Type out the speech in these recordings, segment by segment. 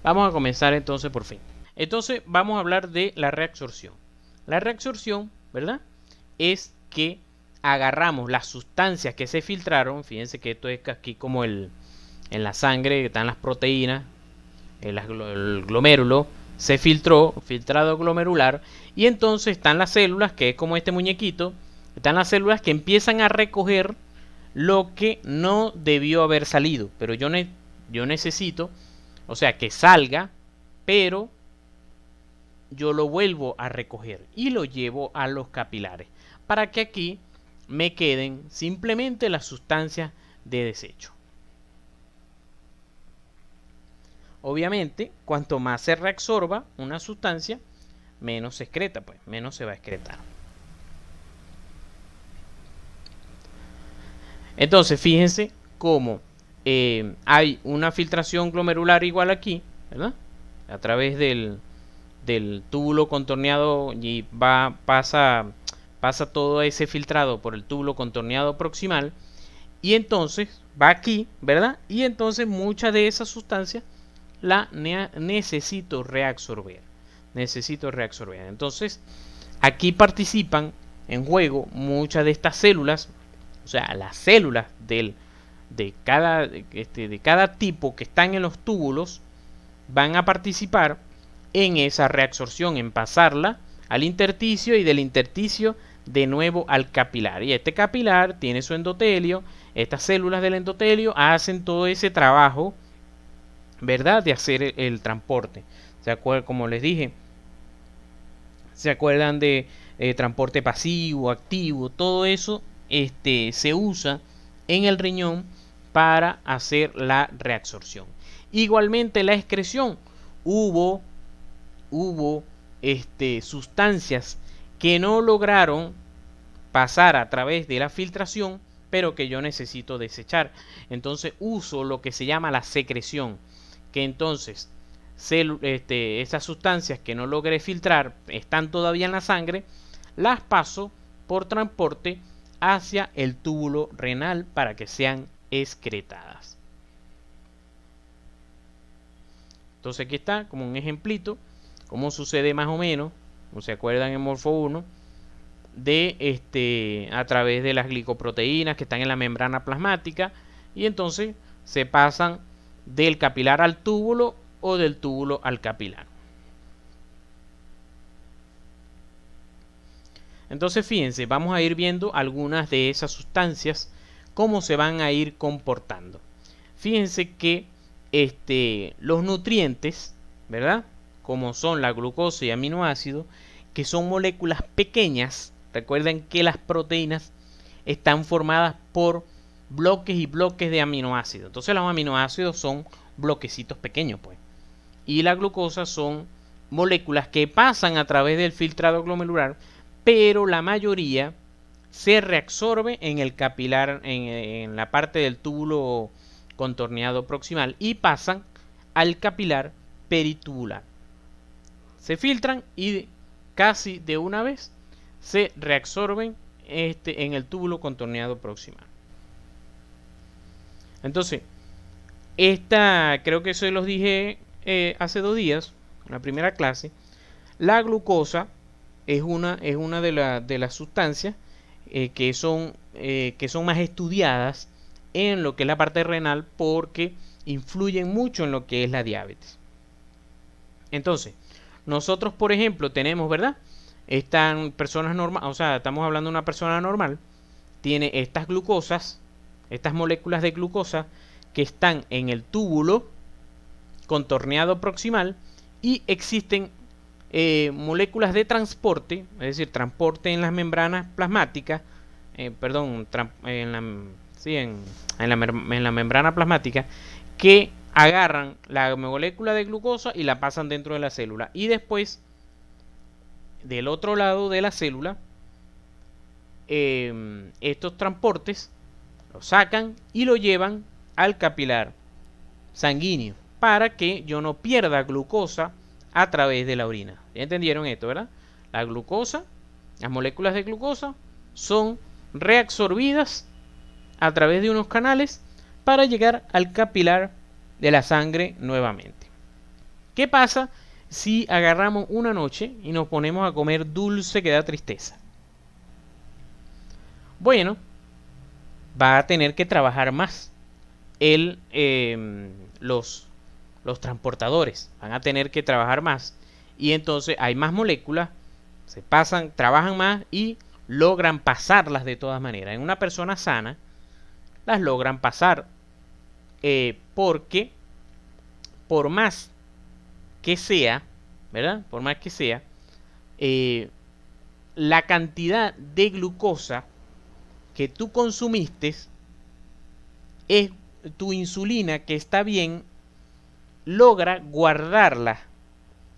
Vamos a comenzar entonces por fin. Entonces vamos a hablar de la reabsorción. La reabsorción, ¿verdad? Es que agarramos las sustancias que se filtraron. Fíjense que esto es aquí como en la sangre están las proteínas, el glomérulo se filtró, filtrado glomerular, y entonces están las células, que es como este muñequito, están las células que empiezan a recoger lo que no debió haber salido, pero yo necesito, o sea, que salga, pero yo lo vuelvo a recoger y lo llevo a los capilares para que aquí me queden simplemente las sustancias de desecho. Obviamente, cuanto más se reabsorba una sustancia, menos se excreta, pues menos se va a excretar. Entonces, fíjense cómo hay una filtración glomerular igual aquí, ¿verdad? A través del túbulo contorneado y pasa todo ese filtrado por el túbulo contorneado proximal, y entonces va aquí, ¿verdad? Y entonces muchas de esas sustancias la necesito reabsorber. Entonces, aquí participan en juego muchas de estas células, o sea, las células de cada tipo que están en los túbulos van a participar en esa reabsorción, en pasarla al intersticio y del intersticio de nuevo al capilar. Y este capilar tiene su endotelio, estas células del endotelio hacen todo ese trabajo, ¿verdad? De hacer el transporte. ¿Se acuerdan? Como les dije, ¿se acuerdan de transporte pasivo, activo? Todo eso se usa en el riñón para hacer la reabsorción. Igualmente la excreción. Hubo sustancias que no lograron pasar a través de la filtración, pero que yo necesito desechar. Entonces uso lo que se llama la secreción, que entonces esas sustancias que no logré filtrar están todavía en la sangre, las paso por transporte hacia el túbulo renal para que sean excretadas. Entonces aquí está como un ejemplito cómo sucede más o menos, como se acuerdan en Morfo 1, de a través de las glicoproteínas que están en la membrana plasmática, y entonces se pasan del capilar al túbulo o del túbulo al capilar. Entonces fíjense, vamos a ir viendo algunas de esas sustancias, cómo se van a ir comportando. Fíjense que los nutrientes, ¿verdad? Como son la glucosa y aminoácidos, que son moléculas pequeñas. Recuerden que las proteínas están formadas por bloques y bloques de aminoácidos. Entonces los aminoácidos son bloquecitos pequeños, pues. Y la glucosa son moléculas que pasan a través del filtrado glomerular, pero la mayoría se reabsorbe en el capilar, en la parte del túbulo contorneado proximal, y pasan al capilar peritubular. Se filtran y casi de una vez se reabsorben en el túbulo contorneado proximal. Entonces, creo que eso los dije hace 2 días, en la primera clase. La glucosa es una de las sustancias que son más estudiadas en lo que es la parte renal, porque influyen mucho en lo que es la diabetes. Entonces, nosotros, por ejemplo, tenemos, ¿verdad? Están personas normales, o sea, estamos hablando de una persona normal, tiene estas glucosas, estas moléculas de glucosa que están en el túbulo contorneado proximal, y existen moléculas de transporte, es decir, transporte en las membranas plasmáticas, en la membrana plasmática, que agarran la molécula de glucosa y la pasan dentro de la célula, y después del otro lado de la célula estos transportes lo sacan y lo llevan al capilar sanguíneo para que yo no pierda glucosa a través de la orina. ¿Ya entendieron esto, verdad? La glucosa, las moléculas de glucosa son reabsorbidas a través de unos canales para llegar al capilar de la sangre nuevamente. ¿Qué pasa si agarramos una noche y nos ponemos a comer dulce que da tristeza? Bueno, va a tener que trabajar más los transportadores. Van a tener que trabajar más. Y entonces hay más moléculas, trabajan más y logran pasarlas de todas maneras. En una persona sana, las logran pasar. Porque por más que sea, ¿verdad? Por más que sea, la cantidad de glucosa que tú consumiste es tu insulina, que está bien, logra guardarla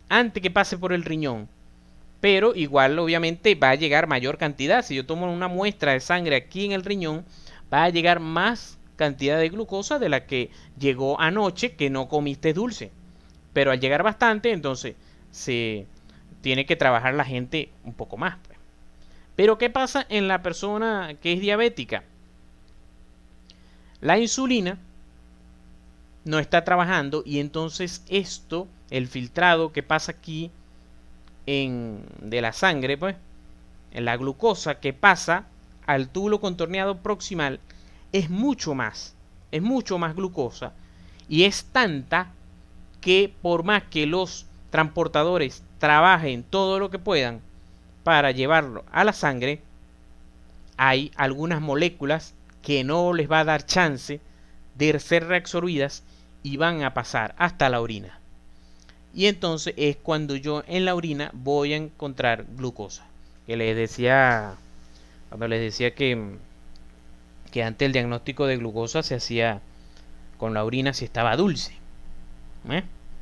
antes que pase por el riñón. Pero igual obviamente va a llegar mayor cantidad. Si yo tomo una muestra de sangre aquí en el riñón, va a llegar más cantidad de glucosa de la que llegó anoche que no comiste dulce. Pero al llegar bastante, entonces se tiene que trabajar la gente un poco más, pues. Pero ¿qué pasa en la persona que es diabética? La insulina no está trabajando y entonces esto, el filtrado que pasa aquí de la sangre, pues, en la glucosa que pasa al túbulo contorneado proximal, es mucho más glucosa y es tanta que por más que los transportadores trabajen todo lo que puedan para llevarlo a la sangre, hay algunas moléculas que no les va a dar chance de ser reabsorbidas y van a pasar hasta la orina. Y entonces es cuando yo en la orina voy a encontrar glucosa. Que les decía, cuando les decía que antes el diagnóstico de glucosa se hacía con la orina si estaba dulce.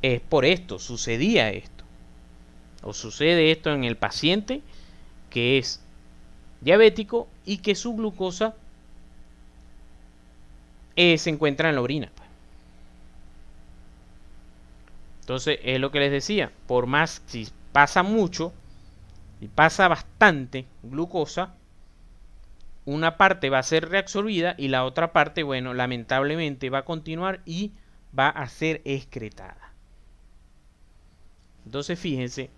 Es por esto, sucedía esto. O sucede esto en el paciente que es diabético y que su glucosa se encuentra en la orina. Entonces es lo que les decía, por más si pasa mucho y pasa bastante glucosa, una parte va a ser reabsorbida y la otra parte, bueno, lamentablemente va a continuar y va a ser excretada. Entonces fíjense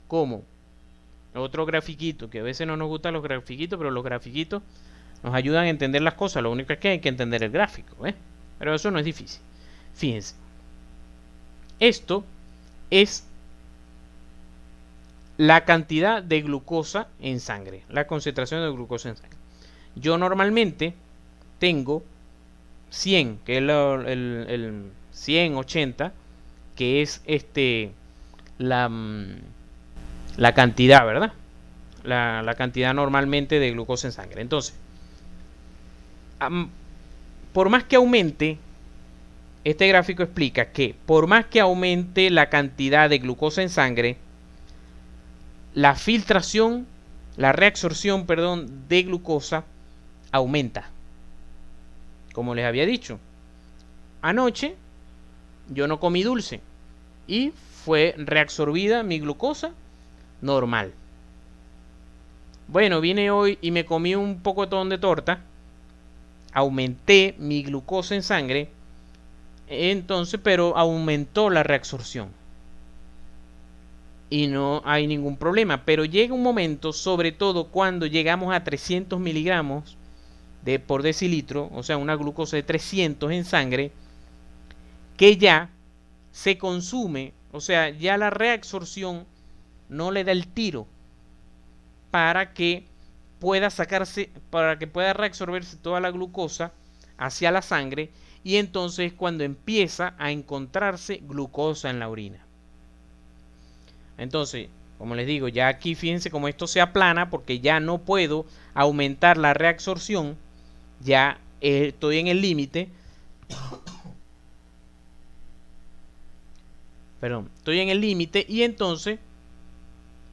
cómo otro grafiquito, que a veces no nos gustan los grafiquitos, pero los grafiquitos nos ayudan a entender las cosas. Lo único es que hay que entender el gráfico, pero eso no es difícil. Fíjense, esto es la cantidad de glucosa en sangre, la concentración de glucosa en sangre. Yo normalmente tengo 100, que es el 100, 80, que es la cantidad, ¿verdad? La cantidad normalmente de glucosa en sangre. Entonces, por más que aumente, este gráfico explica que por más que aumente la cantidad de glucosa en sangre, la filtración, la reabsorción, perdón, de glucosa aumenta. Como les había dicho, anoche yo no comí dulce y fue reabsorbida mi glucosa normal. Bueno, vine hoy y me comí un pocotón de torta, aumenté mi glucosa en sangre, entonces, pero aumentó la reabsorción y no hay ningún problema. Pero llega un momento, sobre todo cuando llegamos a 300 miligramos por decilitro, o sea, una glucosa de 300 en sangre, que ya se consume, o sea, ya la reabsorción no le da el tiro para que pueda sacarse, para que pueda reabsorberse toda la glucosa hacia la sangre, y entonces cuando empieza a encontrarse glucosa en la orina. Entonces, como les digo, ya aquí fíjense cómo esto se aplana porque ya no puedo aumentar la reabsorción, ya estoy en el límite. Perdón, estoy en el límite y entonces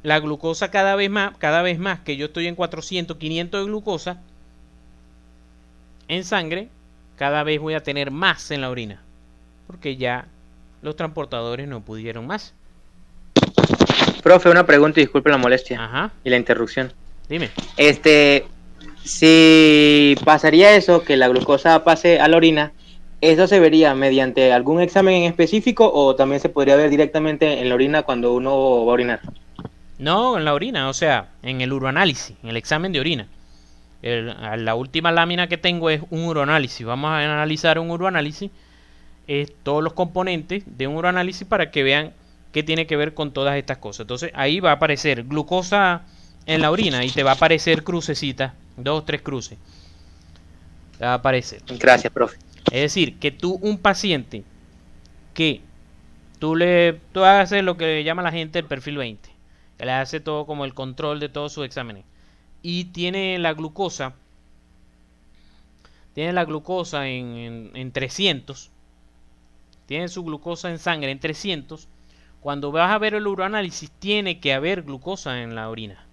la glucosa cada vez más que yo estoy en 400, 500 de glucosa en sangre, cada vez voy a tener más en la orina, porque ya los transportadores no pudieron más. Profe, una pregunta y disculpe la molestia. Ajá. Y la interrupción. Dime. Si pasaría eso, que la glucosa pase a la orina, ¿Eso se vería mediante algún examen en específico o también se podría ver directamente en la orina cuando uno va a orinar? No, en la orina, o sea, en el uroanálisis, en el examen de orina. La última lámina que tengo es un uroanálisis. Vamos a analizar un uroanálisis, todos los componentes de un uroanálisis para que vean qué tiene que ver con todas estas cosas. Entonces ahí va a aparecer glucosa en la orina y te va a aparecer crucecitas, 2 o 3 cruces. Te va a aparecer. Gracias, profe. Es decir, que tú, un paciente que tú haces lo que llama la gente el perfil 20, que le hace todo como el control de todos sus exámenes y tiene la glucosa en 300, tiene su glucosa en sangre en 300, cuando vas a ver el uroanálisis tiene que haber glucosa en la orina.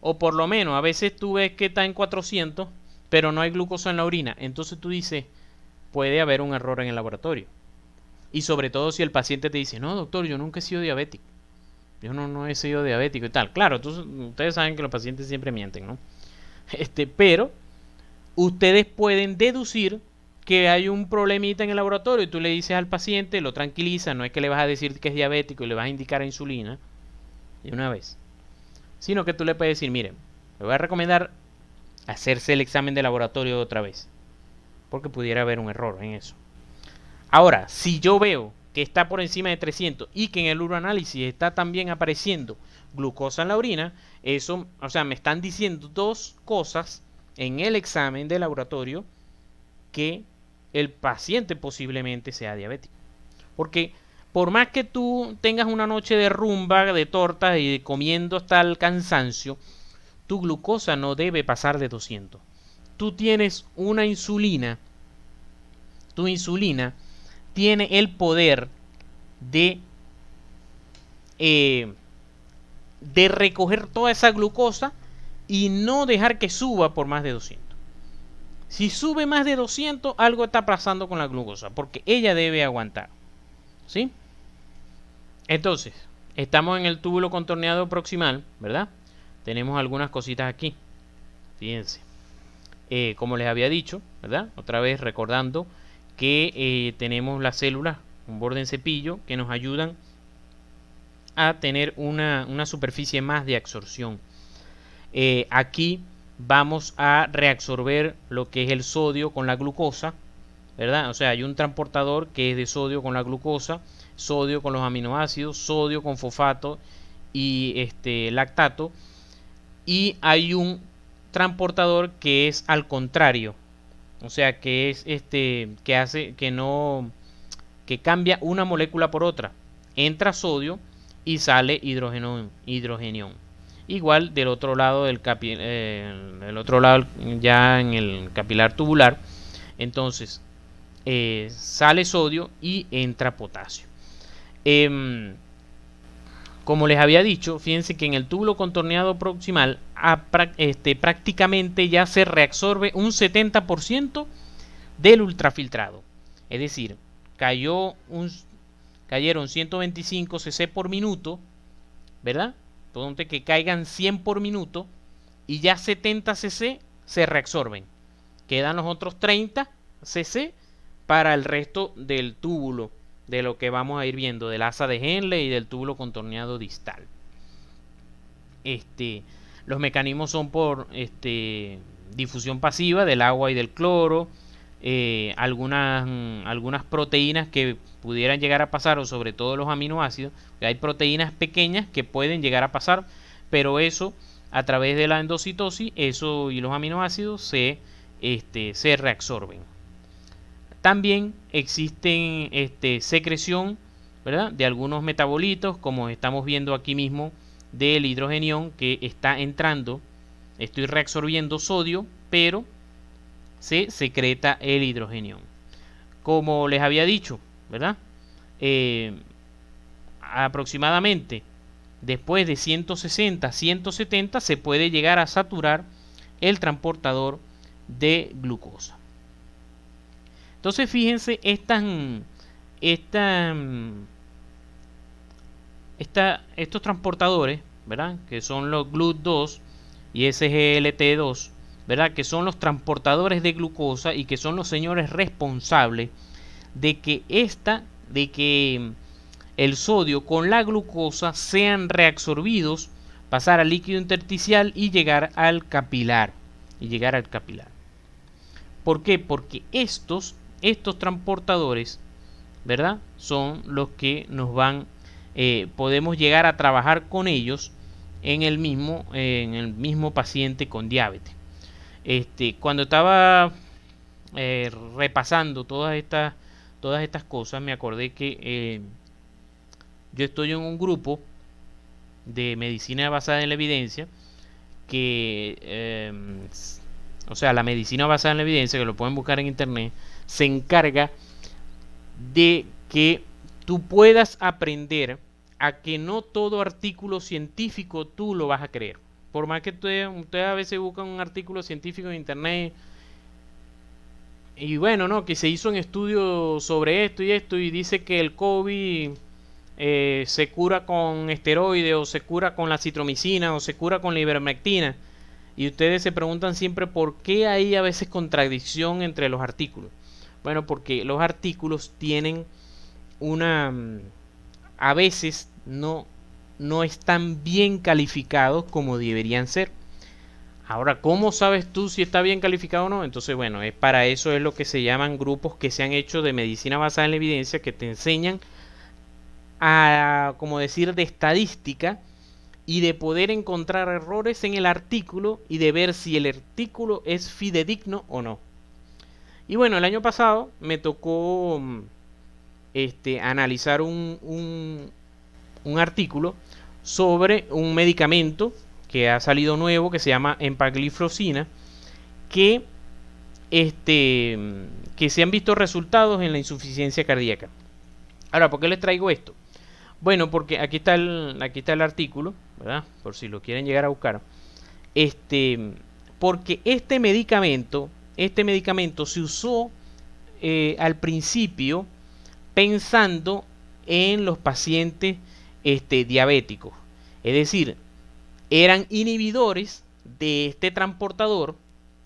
O por lo menos a veces tú ves que está en 400, pero no hay glucosa en la orina. Entonces tú dices, puede haber un error en el laboratorio. Y sobre todo si el paciente te dice, no doctor, yo nunca he sido diabético. Yo no he sido diabético y tal. Claro, entonces, ustedes saben que los pacientes siempre mienten, ¿no? Pero ustedes pueden deducir que hay un problemita en el laboratorio y tú le dices al paciente, lo tranquilizas, no es que le vas a decir que es diabético y le vas a indicar insulina de una vez, sino que tú le puedes decir, miren, le voy a recomendar hacerse el examen de laboratorio otra vez, porque pudiera haber un error en eso. Ahora, si yo veo que está por encima de 300 y que en el uroanálisis está también apareciendo glucosa en la orina, eso, o sea, me están diciendo dos cosas en el examen de laboratorio que el paciente posiblemente sea diabético. Porque por más que tú tengas una noche de rumba, de tortas y comiendo hasta el cansancio, tu glucosa no debe pasar de 200. Tú tienes una insulina, tu insulina tiene el poder de, eh, de recoger toda esa glucosa y no dejar que suba por más de 200. Si sube más de 200, algo está pasando con la glucosa, porque ella debe aguantar. ¿Sí? Entonces, estamos en el túbulo contorneado proximal, ¿verdad? Tenemos algunas cositas aquí. Fíjense. Como les había dicho, ¿verdad? Otra vez recordando que tenemos las células, un borde en cepillo, que nos ayudan a tener una superficie más de absorción. Aquí vamos a reabsorber lo que es el sodio con la glucosa, ¿verdad? O sea, hay un transportador que es de sodio con la glucosa, sodio con los aminoácidos, sodio con fosfato y lactato, y hay un transportador que es al contrario, o sea, que es que hace que cambia una molécula por otra. Entra sodio y sale hidrogenión. Igual del otro lado el otro lado ya en el capilar tubular, entonces sale sodio y entra potasio. Como les había dicho, fíjense que en el túbulo contorneado proximal prácticamente ya se reabsorbe un 70% del ultrafiltrado. Es decir, cayeron 125 cc por minuto, ¿verdad? Ponte que caigan 100 por minuto y ya 70 cc se reabsorben. Quedan los otros 30 cc para el resto del túbulo, de lo que vamos a ir viendo, del asa de Henle y del túbulo contorneado distal. Los mecanismos son por difusión pasiva del agua y del cloro, algunas proteínas que pudieran llegar a pasar, o sobre todo los aminoácidos. Hay proteínas pequeñas que pueden llegar a pasar, pero eso a través de la endocitosis, eso y los aminoácidos se reabsorben. También existen secreción, ¿verdad?, de algunos metabolitos, como estamos viendo aquí mismo del hidrogenión, que está entrando. Estoy reabsorbiendo sodio, pero se secreta el hidrogenión. Como les había dicho, ¿verdad? Aproximadamente después de 160, 170 se puede llegar a saturar el transportador de glucosa. Entonces fíjense estos transportadores, ¿verdad?, que son los GLUT2 y SGLT2, ¿verdad? Que son los transportadores de glucosa y que son los señores responsables de que el sodio con la glucosa sean reabsorbidos, pasar al líquido intersticial y llegar al capilar. ¿Por qué? Porque estos transportadores, ¿verdad? Son los que nos van, podemos llegar a trabajar con ellos en el mismo paciente con diabetes. Cuando estaba repasando todas estas cosas, me acordé que yo estoy en un grupo de medicina basada en la evidencia que, o sea, la medicina basada en la evidencia, que lo pueden buscar en internet, se encarga de que tú puedas aprender a que no todo artículo científico tú lo vas a creer. Por más que ustedes a veces buscan un artículo científico en internet y bueno, no, que se hizo un estudio sobre esto y dice que el COVID se cura con esteroides o se cura con la citromicina o se cura con la ivermectina. Y ustedes se preguntan siempre por qué hay a veces contradicción entre los artículos. Bueno, porque los artículos tienen a veces no están bien calificados como deberían ser. Ahora, ¿cómo sabes tú si está bien calificado o no? Entonces, bueno, para eso es lo que se llaman grupos que se han hecho de medicina basada en la evidencia, que te enseñan a, como decir, de estadística y de poder encontrar errores en el artículo y de ver si el artículo es fidedigno o no. Y bueno, el año pasado me tocó analizar un artículo sobre un medicamento que ha salido nuevo que se llama empagliflozina, que se han visto resultados en la insuficiencia cardíaca. Ahora, ¿por qué les traigo esto? Bueno, porque aquí está el artículo, ¿verdad? Por si lo quieren llegar a buscar. Porque este medicamento se usó al principio pensando en los pacientes diabéticos. Es decir, eran inhibidores de este transportador,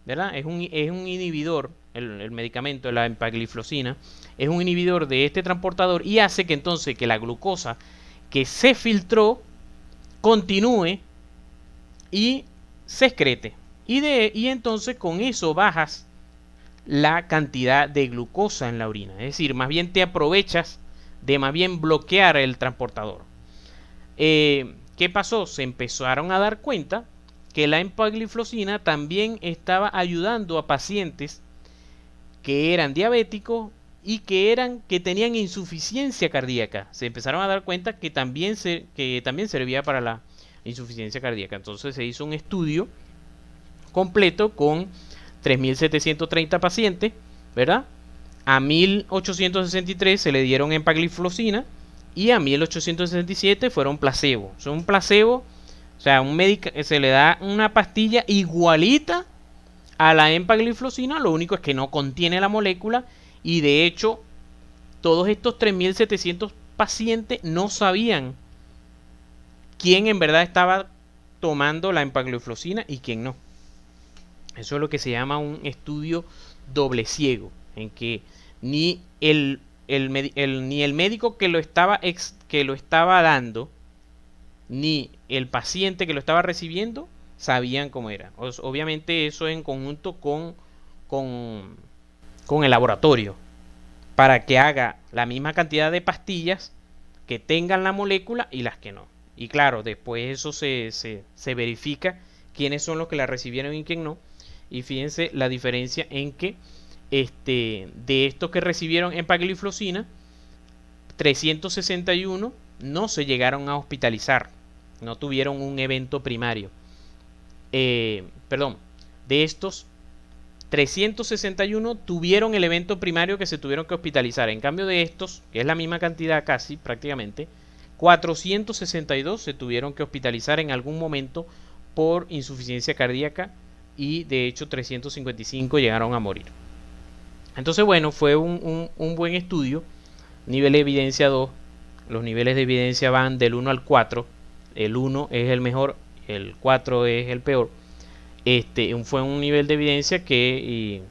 ¿verdad? Es un inhibidor, el medicamento de la empagliflozina, es un inhibidor de este transportador y hace que entonces que la glucosa que se filtró continúe y se excrete. Y entonces con eso bajas la cantidad de glucosa en la orina. Es decir, más bien te aprovechas de más bien bloquear el transportador. ¿Qué pasó? Se empezaron a dar cuenta que la empagliflozina también estaba ayudando a pacientes que eran diabéticos y que tenían insuficiencia cardíaca. Se empezaron a dar cuenta que también servía para la insuficiencia cardíaca. Entonces se hizo un estudio completo con 3.730 pacientes, ¿verdad? A 1.863 se le dieron empagliflozina y a 1.867 fueron placebo. Son un placebo, o sea, se le da una pastilla igualita a la empagliflozina, lo único es que no contiene la molécula y de hecho todos estos 3.700 pacientes no sabían quién en verdad estaba tomando la empagliflozina y quién no. Eso es lo que se llama un estudio doble ciego, en que ni el médico que lo estaba dando, ni el paciente que lo estaba recibiendo sabían cómo era. Obviamente eso en conjunto con el laboratorio, para que haga la misma cantidad de pastillas que tengan la molécula y las que no. Y claro, después eso se verifica quiénes son los que la recibieron y quién no. Y fíjense la diferencia en que de estos que recibieron empagliflozina, 361 no se llegaron a hospitalizar, no tuvieron un evento primario. De estos 361 tuvieron el evento primario que se tuvieron que hospitalizar. En cambio de estos, que es la misma cantidad casi prácticamente, 462 se tuvieron que hospitalizar en algún momento por insuficiencia cardíaca y de hecho 355 llegaron a morir. Entonces bueno, fue un buen estudio. Nivel de evidencia 2. Los niveles de evidencia van del 1 al 4. El 1 es el mejor, el 4 es el peor. fue un nivel de evidencia que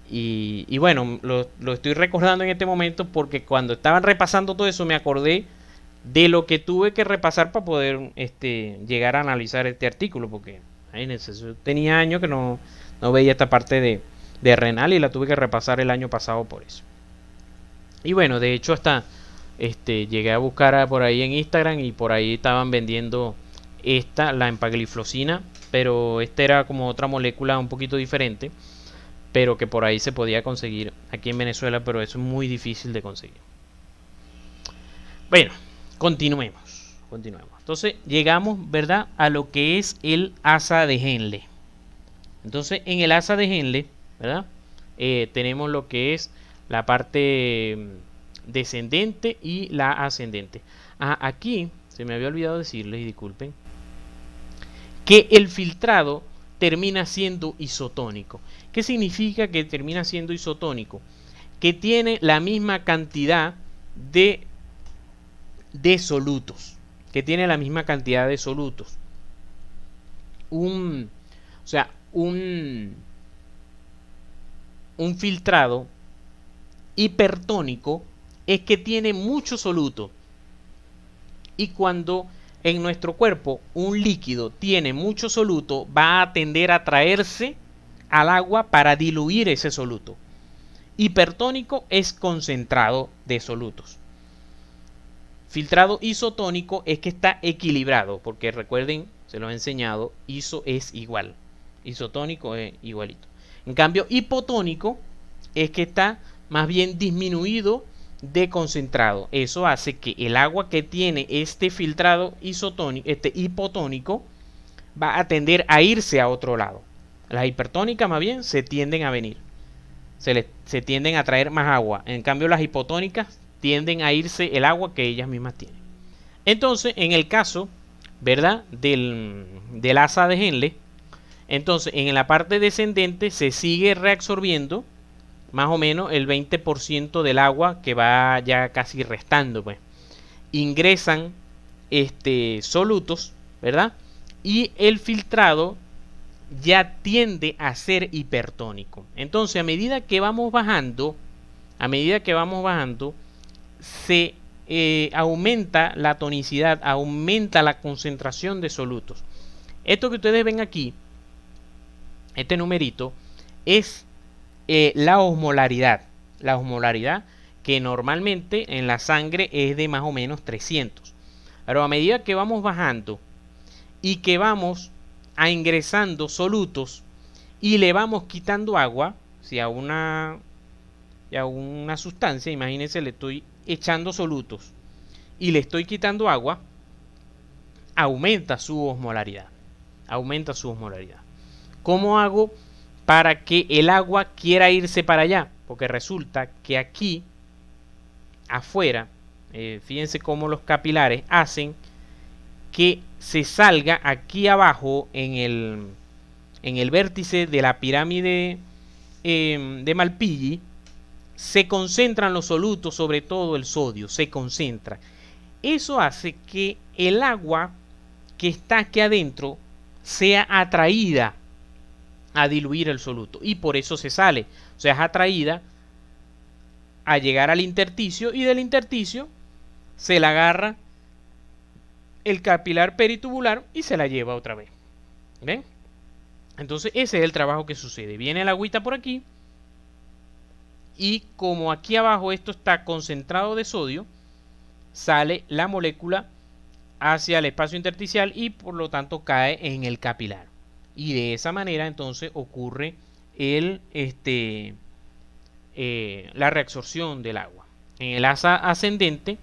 y bueno, lo estoy recordando en este momento porque cuando estaban repasando todo eso me acordé de lo que tuve que repasar para poder llegar a analizar este artículo, porque yo tenía años que no veía esta parte de renal y la tuve que repasar el año pasado por eso. Y bueno, de hecho hasta llegué a buscar por ahí en Instagram y por ahí estaban vendiendo la empagliflozina, pero esta era como otra molécula un poquito diferente, pero que por ahí se podía conseguir aquí en Venezuela, pero eso es muy difícil de conseguir. Bueno, continuemos. Entonces llegamos, ¿verdad?, a lo que es el asa de Henle. Entonces en el asa de Henle, ¿verdad?, tenemos lo que es la parte descendente y la ascendente. Aquí se me había olvidado decirles, y disculpen, que el filtrado termina siendo isotónico. ¿Qué significa que termina siendo isotónico? Que tiene la misma cantidad de solutos. Que tiene la misma cantidad de solutos. Un filtrado hipertónico es que tiene mucho soluto. Y cuando en nuestro cuerpo un líquido tiene mucho soluto, va a tender a traerse al agua para diluir ese soluto. Hipertónico es concentrado de solutos. Filtrado isotónico es que está equilibrado, porque recuerden, se lo he enseñado, iso es igual, isotónico es igualito. En cambio, hipotónico es que está más bien disminuido de concentrado. Eso hace que el agua que tiene este filtrado isotónico, hipotónico, va a tender a irse a otro lado. Las hipertónicas más bien se tienden a venir, se tienden a traer más agua. En cambio, las hipotónicas tienden a irse el agua que ellas mismas tienen. Entonces, en el caso, ¿verdad?, del asa de Henle, entonces en la parte descendente se sigue reabsorbiendo más o menos el 20% del agua que va ya casi restando, pues. Ingresan solutos, ¿verdad? Y el filtrado ya tiende a ser hipertónico. Entonces, a medida que vamos bajando, se aumenta la tonicidad, aumenta la concentración de solutos. Esto que ustedes ven aquí, este numerito, es la osmolaridad. La osmolaridad que normalmente en la sangre es de más o menos 300. Pero a medida que vamos bajando y que vamos ingresando solutos y le vamos quitando agua, si a una sustancia, imagínense, le estoy echando solutos y le estoy quitando agua, aumenta su osmolaridad. ¿Cómo hago para que el agua quiera irse para allá? Porque resulta que aquí afuera, fíjense cómo los capilares hacen que se salga aquí abajo en el vértice de la pirámide de Malpighi. Se concentran los solutos, sobre todo el sodio, se concentra. Eso hace que el agua que está aquí adentro sea atraída a diluir el soluto y por eso se sale. O sea, es atraída a llegar al intersticio y del intersticio se la agarra el capilar peritubular y se la lleva otra vez. ¿Ven? Entonces ese es el trabajo que sucede. Viene el agüita por aquí y como aquí abajo esto está concentrado de sodio, sale la molécula hacia el espacio intersticial y por lo tanto cae en el capilar. Y de esa manera entonces ocurre la reabsorción del agua. En el asa ascendente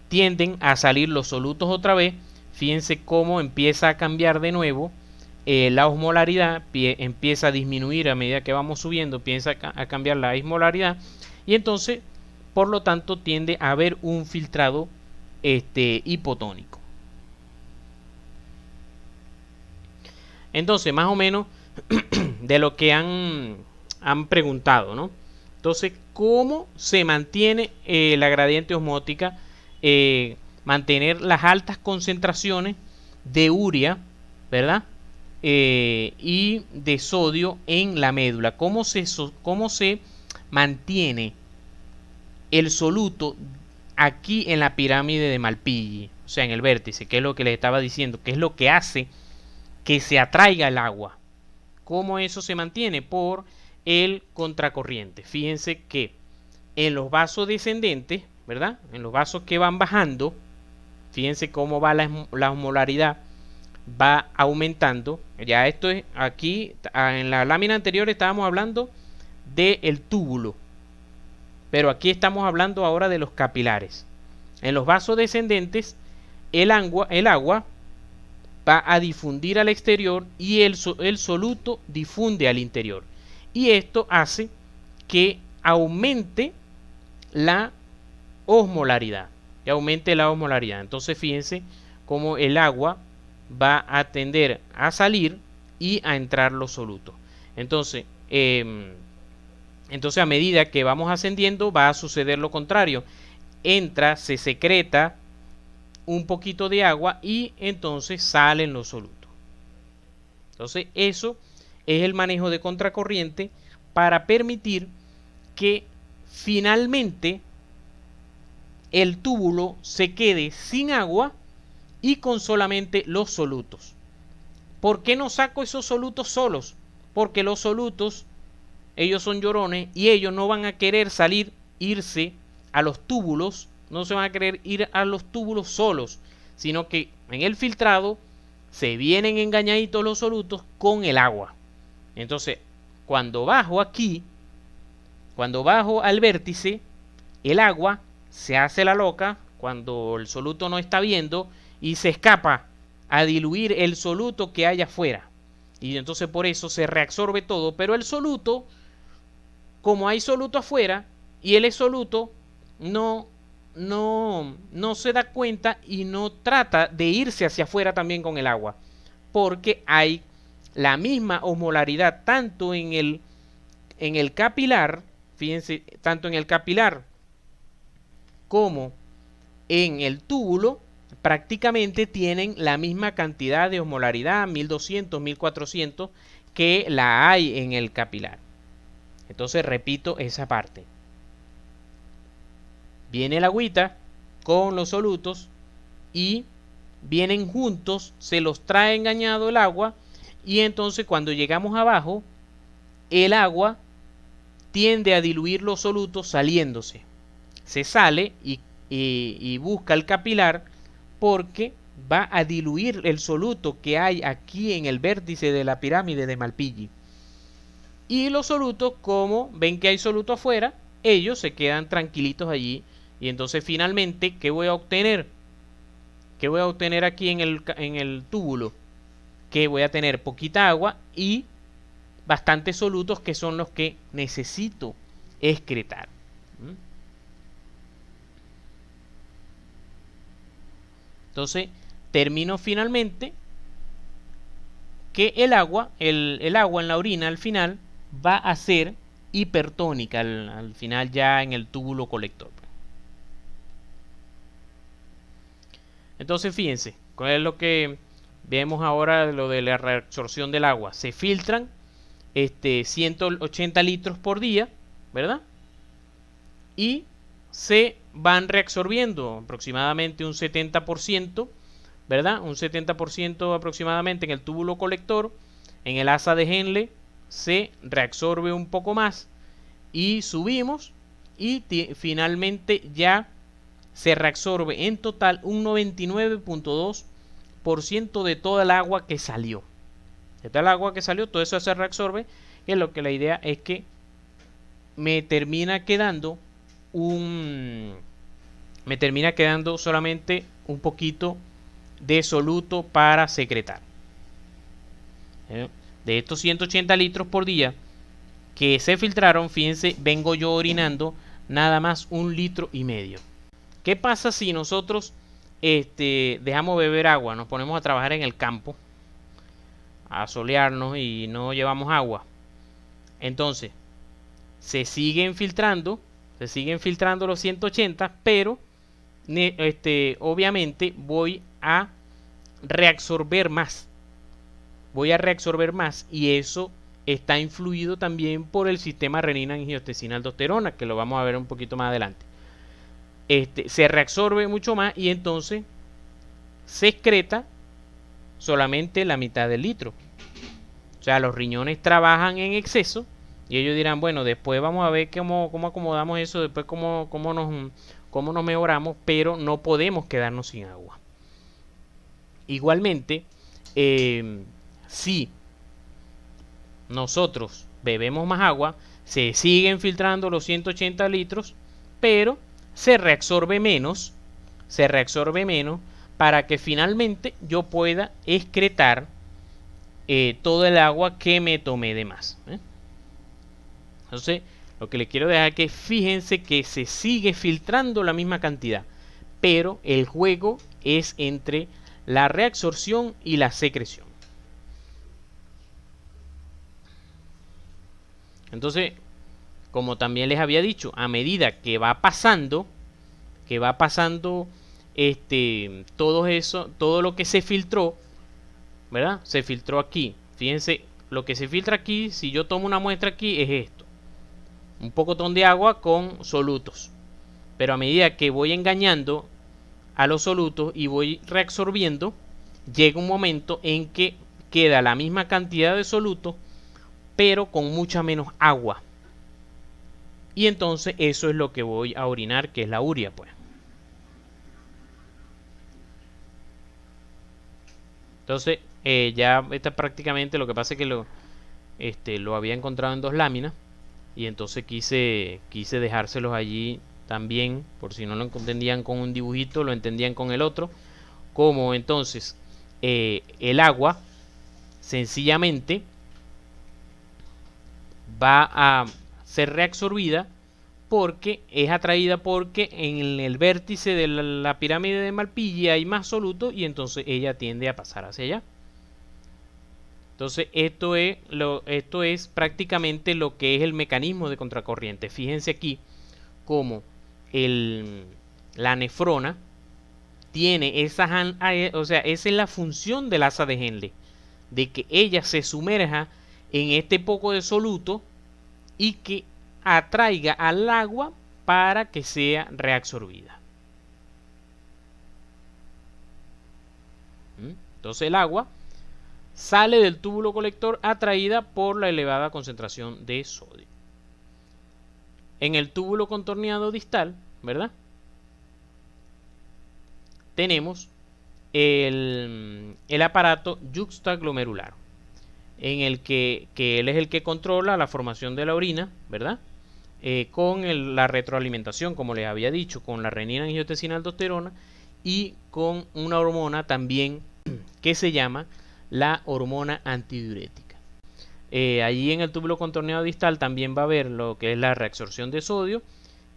tienden a salir los solutos otra vez. Fíjense cómo empieza a cambiar de nuevo la osmolaridad, empieza a disminuir a medida que vamos subiendo, empieza a cambiar la osmolaridad y entonces por lo tanto tiende a haber un filtrado hipotónico. Entonces, más o menos de lo que han preguntado, ¿no? Entonces, ¿cómo se mantiene la gradiente osmótica? Mantener las altas concentraciones de urea, ¿verdad? y de sodio en la médula. ¿Cómo se mantiene el soluto aquí en la pirámide de Malpighi? O sea, en el vértice, que es lo que les estaba diciendo, que es lo que hace que se atraiga el agua. ¿Cómo eso se mantiene? Por el contracorriente. Fíjense que en los vasos descendentes, ¿verdad? En los vasos que van bajando, fíjense cómo va la osmolaridad, va aumentando. Ya esto es aquí, en la lámina anterior estábamos hablando del túbulo, pero aquí estamos hablando ahora de los capilares. En los vasos descendentes, el agua va a difundir al exterior y el soluto difunde al interior. Y esto hace que aumente la osmolaridad. Entonces fíjense cómo el agua va a tender a salir y a entrar los solutos. Entonces a medida que vamos ascendiendo va a suceder lo contrario. Entra, se secreta un poquito de agua y entonces salen los solutos. Entonces eso es el manejo de contracorriente para permitir que finalmente el túbulo se quede sin agua y con solamente los solutos. ¿Por qué no saco esos solutos solos? Porque los solutos, ellos son llorones y ellos no van a querer irse a los túbulos, no se van a querer ir a los túbulos solos, sino que en el filtrado se vienen engañaditos los solutos con el agua. Entonces, cuando bajo aquí, cuando bajo al vértice, el agua se hace la loca cuando el soluto no está viendo y se escapa a diluir el soluto que hay afuera. Y entonces por eso se reabsorbe todo, pero el soluto, como hay soluto afuera y el soluto no se da cuenta y no trata de irse hacia afuera también con el agua, porque hay la misma osmolaridad tanto en el capilar, fíjense, tanto en el capilar como en el túbulo, prácticamente tienen la misma cantidad de osmolaridad, 1200, 1400, que la hay en el capilar. Entonces repito esa parte. Viene el agüita con los solutos y vienen juntos, se los trae engañado el agua y entonces cuando llegamos abajo, el agua tiende a diluir los solutos saliéndose. Se sale y busca el capilar porque va a diluir el soluto que hay aquí en el vértice de la pirámide de Malpighi. Y los solutos, como ven que hay soluto afuera, ellos se quedan tranquilitos allí. Y entonces finalmente, ¿qué voy a obtener? ¿Qué voy a obtener aquí en el túbulo? Que voy a tener poquita agua y bastantes solutos, que son los que necesito excretar. Entonces termino finalmente que el agua en la orina al final va a ser hipertónica al final ya en el túbulo colector. Entonces fíjense, ¿cuál es lo que vemos ahora? Lo de la reabsorción del agua. Se filtran 180 litros por día, ¿verdad? Y se van reabsorbiendo aproximadamente un 70%, ¿verdad? Un 70% aproximadamente en el túbulo colector. En el asa de Henle se reabsorbe un poco más y subimos y finalmente ya se reabsorbe en total un 99.2% de toda el agua que salió. De toda el agua que salió, todo eso se reabsorbe, y lo que la idea es que me termina quedando solamente un poquito de soluto para secretar. De estos 180 litros por día que se filtraron, fíjense, vengo yo orinando nada más 1,5 litros. ¿Qué pasa si nosotros dejamos beber agua, nos ponemos a trabajar en el campo, a solearnos y no llevamos agua? Entonces, se siguen filtrando los 180, pero obviamente voy a reabsorber más. voy a reabsorber más, y eso está influido también por el sistema renina-angiotensina-aldosterona, que lo vamos a ver un poquito más adelante. Se reabsorbe mucho más y entonces se excreta solamente la mitad del litro. O sea, los riñones trabajan en exceso y ellos dirán, bueno, después vamos a ver cómo acomodamos eso, después cómo nos mejoramos, pero no podemos quedarnos sin agua. Igualmente, si nosotros bebemos más agua, se siguen filtrando los 180 litros, pero se reabsorbe menos para que finalmente yo pueda excretar todo el agua que me tomé de más. Entonces, lo que les quiero dejar es que fíjense que se sigue filtrando la misma cantidad, pero el juego es entre la reabsorción y la secreción. Entonces, como también les había dicho, a medida que va pasando todo lo que se filtró, ¿verdad? Se filtró aquí. Fíjense, lo que se filtra aquí, si yo tomo una muestra aquí, es esto. Un pocotón de agua con solutos. Pero a medida que voy engañando a los solutos y voy reabsorbiendo, llega un momento en que queda la misma cantidad de solutos, pero con mucha menos agua. Y entonces eso es lo que voy a orinar, que es la urea, pues. Entonces, ya está prácticamente, lo que pasa es que lo había encontrado en 2 láminas. Y entonces quise dejárselos allí también, por si no lo entendían con un dibujito, lo entendían con el otro. Como entonces el agua sencillamente va a ser reabsorbida porque es atraída, porque en el vértice de la pirámide de Malpighi hay más soluto y entonces ella tiende a pasar hacia allá. Entonces esto es prácticamente lo que es el mecanismo de contracorriente. Fíjense aquí como la nefrona tiene esa es la función del asa de Henle, de que ella se sumerja en este poco de soluto y que atraiga al agua para que sea reabsorbida. Entonces el agua sale del túbulo colector atraída por la elevada concentración de sodio. En el túbulo contorneado distal, ¿verdad? Tenemos el aparato yuxtaglomerular, en el que él es el que controla la formación de la orina, ¿verdad? Con la retroalimentación, como les había dicho, con la renina-angiotensina-aldosterona y con una hormona también que se llama la hormona antidiurética. Allí en el túbulo contorneado distal también va a haber lo que es la reabsorción de sodio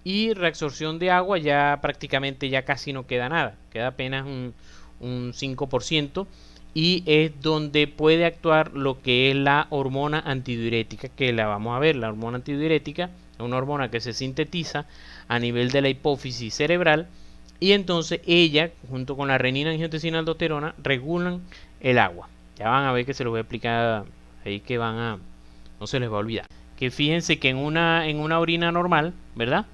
y reabsorción de agua. Ya prácticamente ya casi no queda nada, queda apenas un 5%, y es donde puede actuar lo que es la hormona antidiurética, que la vamos a ver. La hormona antidiurética es una hormona que se sintetiza a nivel de la hipófisis cerebral, y entonces ella, junto con la renina-angiotensina-aldosterona, regulan el agua. Ya van a ver que se los voy a explicar ahí, que no se les va a olvidar. Que fíjense que en una orina normal, ¿verdad?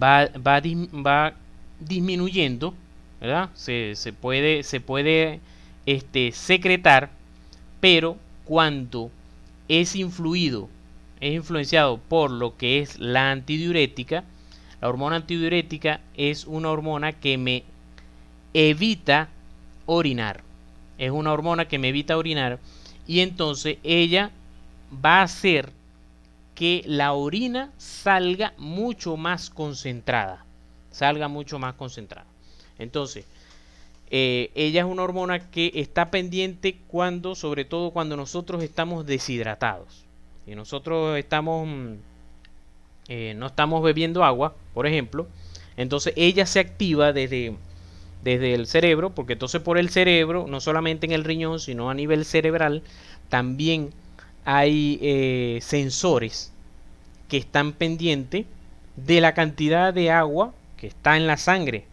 Va disminuyendo, ¿verdad? Se puede secretar, pero cuando es influenciado por lo que es la antidiurética, la hormona antidiurética es una hormona que me evita orinar. Es una hormona que me evita orinar, y entonces ella va a hacer que la orina salga mucho más concentrada. Entonces, ella es una hormona que está pendiente sobre todo cuando nosotros estamos deshidratados. Y nosotros no estamos bebiendo agua, por ejemplo. Entonces ella se activa desde el cerebro, porque entonces por el cerebro, no solamente en el riñón, sino a nivel cerebral, también hay sensores que están pendientes de la cantidad de agua que está en la sangre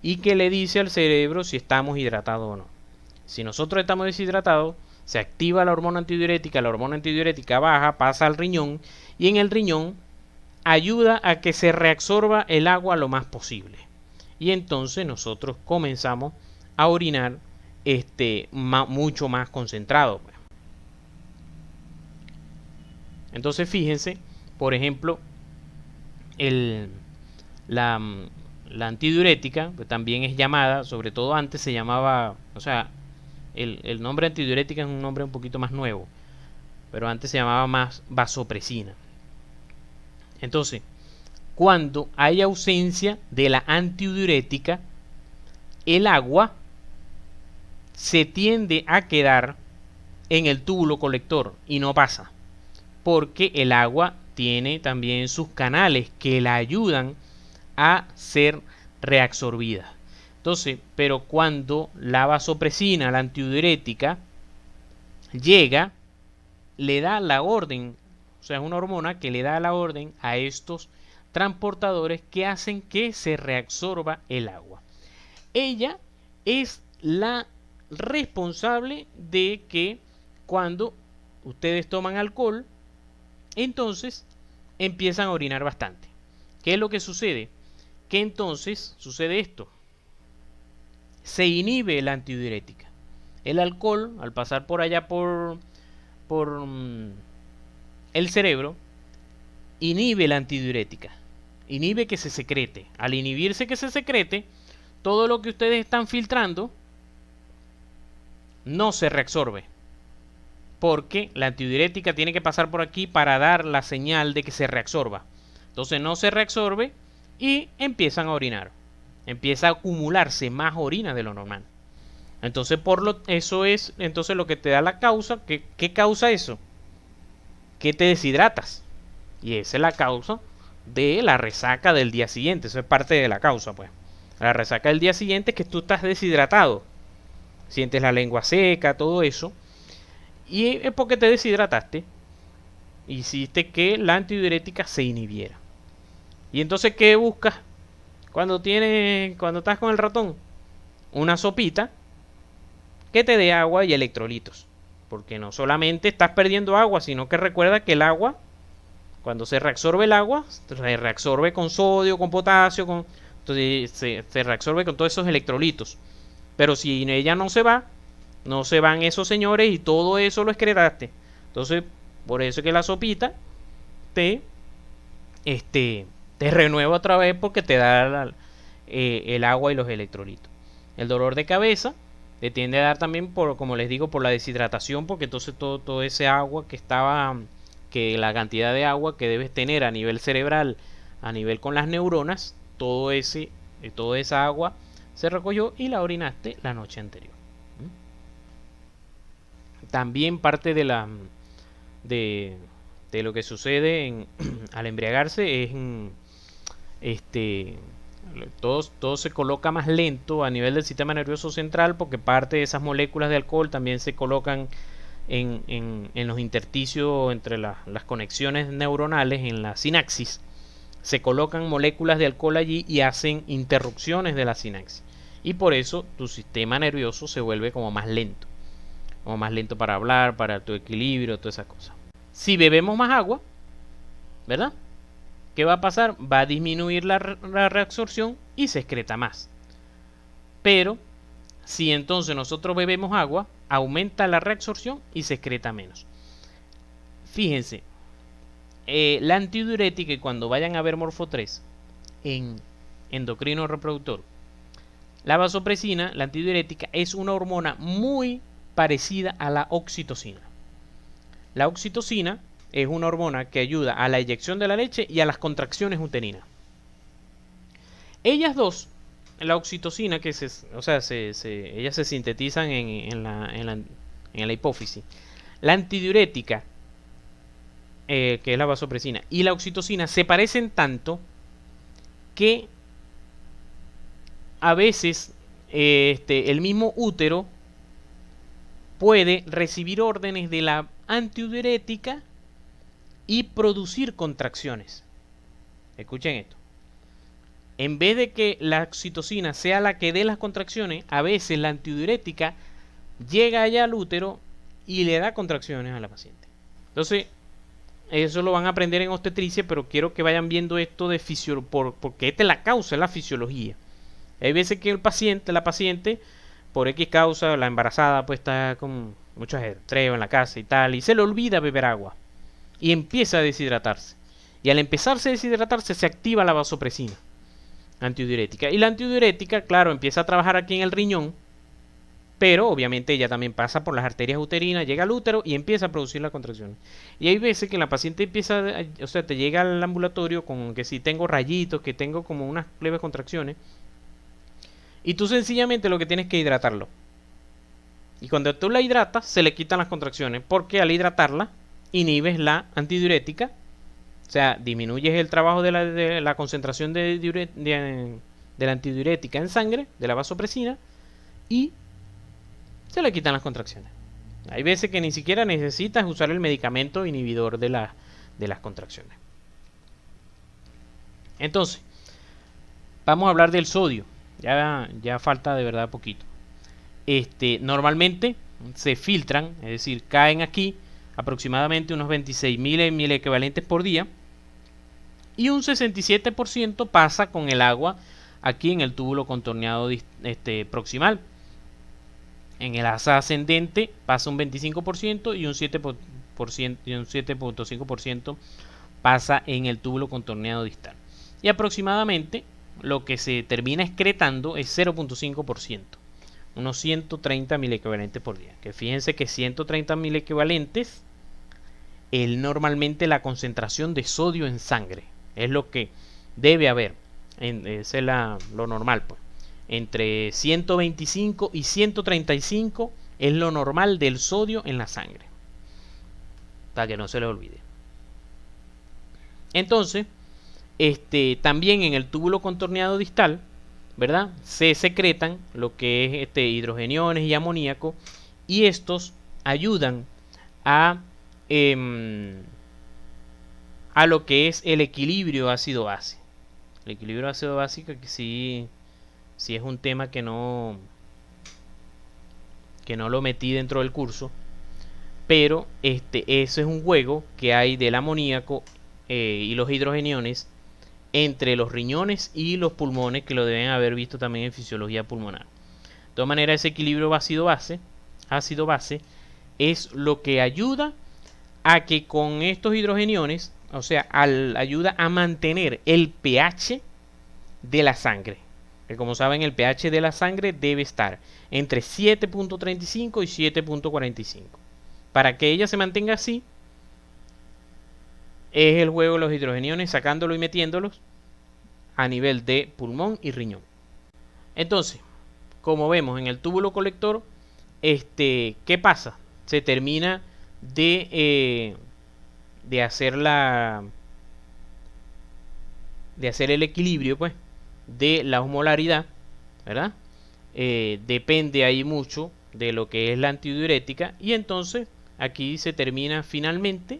y que le dice al cerebro si estamos hidratados o no. Si nosotros estamos deshidratados, se activa la hormona antidiurética baja, pasa al riñón y en el riñón ayuda a que se reabsorba el agua lo más posible. Y entonces nosotros comenzamos a orinar mucho más concentrado. Entonces fíjense, por ejemplo, la antidiurética, pues también es llamada, sobre todo antes se llamaba, o sea, el nombre antidiurética es un nombre un poquito más nuevo, pero antes se llamaba más vasopresina. Entonces, cuando hay ausencia de la antidiurética, el agua se tiende a quedar en el túbulo colector y no pasa, porque el agua tiene también sus canales que la ayudan a ser reabsorbida. Entonces, pero cuando la vasopresina, la antidiurética, llega, le da la orden, o sea, es una hormona que le da la orden a estos transportadores que hacen que se reabsorba el agua. Ella es la responsable de que cuando ustedes toman alcohol, entonces empiezan a orinar bastante. ¿Qué es lo que sucede? Que entonces sucede esto. Se inhibe la antidiurética. El alcohol, al pasar por allá por el cerebro, inhibe la antidiurética. Inhibe que se secrete. Al inhibirse que se secrete, todo lo que ustedes están filtrando no se reabsorbe. Porque la antidiurética tiene que pasar por aquí para dar la señal de que se reabsorba. Entonces no se reabsorbe y empiezan a orinar. Empieza a acumularse más orina de lo normal. Entonces eso es entonces lo que te da la causa. ¿Qué causa eso? Que te deshidratas. Y esa es la causa de la resaca del día siguiente. Eso es parte de la causa, pues. La resaca del día siguiente es que tú estás deshidratado. Sientes la lengua seca, todo eso. Y es porque te deshidrataste. Hiciste que la antidiurética se inhibiera. Y entonces, ¿qué buscas cuando estás con el ratón? Una sopita que te dé agua y electrolitos. Porque no solamente estás perdiendo agua, sino que recuerda que el agua, cuando se reabsorbe el agua, se reabsorbe con sodio, con potasio, entonces se reabsorbe con todos esos electrolitos. Pero si ella no se van esos señores y todo eso lo excretaste. Entonces, por eso es que la sopita te renueva otra vez porque te da el agua y los electrolitos. El dolor de cabeza te tiende a dar también, como les digo, por la deshidratación, porque entonces todo ese agua que la cantidad de agua que debes tener a nivel cerebral, a nivel con las neuronas, toda esa agua se recogió y la orinaste la noche anterior. También parte de lo que sucede al embriagarse es todo se coloca más lento a nivel del sistema nervioso central, porque parte de esas moléculas de alcohol también se colocan en los intersticios entre las conexiones neuronales, en la sinapsis. Se colocan moléculas de alcohol allí y hacen interrupciones de la sinapsis. Y por eso tu sistema nervioso se vuelve como más lento para hablar, para tu equilibrio, todas esas cosas. Si bebemos más agua, ¿verdad? ¿Qué va a pasar? Va a disminuir la reabsorción y se excreta más. Pero si entonces nosotros bebemos agua, aumenta la reabsorción y se excreta menos. Fíjense, la antidiurética, y cuando vayan a ver Morfo 3 en endocrino reproductor, la vasopresina, la antidiurética, es una hormona muy parecida a la oxitocina. La oxitocina es una hormona que ayuda a la eyección de la leche y a las contracciones uterinas. Ellas dos, la oxitocina, ellas se sintetizan en la hipófisis. La antidiurética, que es la vasopresina, y la oxitocina se parecen tanto que a veces el mismo útero puede recibir órdenes de la antidiurética y producir contracciones. Escuchen esto. En vez de que la oxitocina sea la que dé las contracciones, a veces la antidiurética llega allá al útero y le da contracciones a la paciente. Entonces, eso lo van a aprender en obstetricia, pero quiero que vayan viendo esto de porque esta es la causa, es la fisiología. Hay veces que la paciente, por X causa, la embarazada pues está con mucho ajetreo en la casa y tal, y se le olvida beber agua y empieza a deshidratarse. Y al empezarse a deshidratarse se activa la vasopresina antidiurética. Y la antidiurética, claro, empieza a trabajar aquí en el riñón, pero obviamente ella también pasa por las arterias uterinas, llega al útero y empieza a producir las contracciones. Y hay veces que la paciente empieza, o sea, te llega al ambulatorio con que si tengo rayitos, que tengo como unas leves contracciones, y tú sencillamente lo que tienes que hidratarlo. Y cuando tú la hidratas, se le quitan las contracciones, porque al hidratarla, inhibes la antidiurética, o sea, disminuyes el trabajo de la concentración de la antidiurética en sangre, de la vasopresina, y se le quitan las contracciones. Hay veces que ni siquiera necesitas usar el medicamento inhibidor de las contracciones. Entonces, vamos a hablar del sodio. Ya falta de verdad poquito. Normalmente se filtran, es decir, caen aquí aproximadamente unos 26.000 milequivalentes por día, y un 67% pasa con el agua aquí en el túbulo contorneado proximal. En el asa ascendente pasa un 25% y un 7.5% pasa en el túbulo contorneado distal. Y aproximadamente lo que se termina excretando es 0.5%, unos 130 milequivalentes por día. Que fíjense que 130 milequivalentes es normalmente la concentración de sodio en sangre. Es lo que debe haber. Es lo normal, pues. Entre 125 y 135 es lo normal del sodio en la sangre, para que no se les olvide. Entonces, también en el túbulo contorneado distal, ¿verdad?, se secretan lo que es hidrogeniones y amoníaco, y estos ayudan a lo que es el equilibrio ácido-base. El equilibrio ácido-básico, que sí es un tema que no lo metí dentro del curso, pero ese es un juego que hay del amoníaco y los hidrogeniones entre los riñones y los pulmones, que lo deben haber visto también en fisiología pulmonar. De todas maneras, ese equilibrio ácido-base es lo que ayuda a que con estos hidrogeniones, o sea, ayuda a mantener el pH de la sangre. Que como saben, el pH de la sangre debe estar entre 7.35 y 7.45. Para que ella se mantenga así, es el juego de los hidrogeniones, sacándolo y metiéndolos a nivel de pulmón y riñón. Entonces, como vemos en el túbulo colector, ¿qué pasa? Se termina de hacer el equilibrio, pues, de la osmolaridad, ¿verdad? Depende ahí mucho de lo que es la antidiurética, y entonces aquí se termina finalmente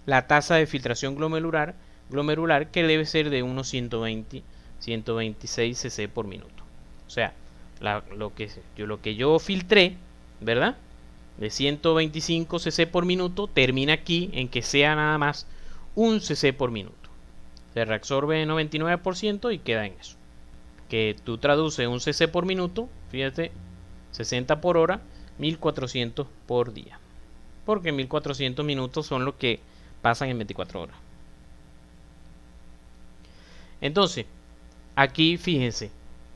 la tasa de filtración glomerular, que debe ser de unos 126 cc por minuto. O sea, lo que yo filtré, ¿verdad?, de 125 cc por minuto, termina aquí en que sea nada más un cc por minuto. Se reabsorbe 99% y queda en eso. Que tú traduces un cc por minuto, fíjate, 60 por hora, 1400 por día. Porque 1400 minutos son los que pasan en 24 horas. Entonces, aquí fíjense,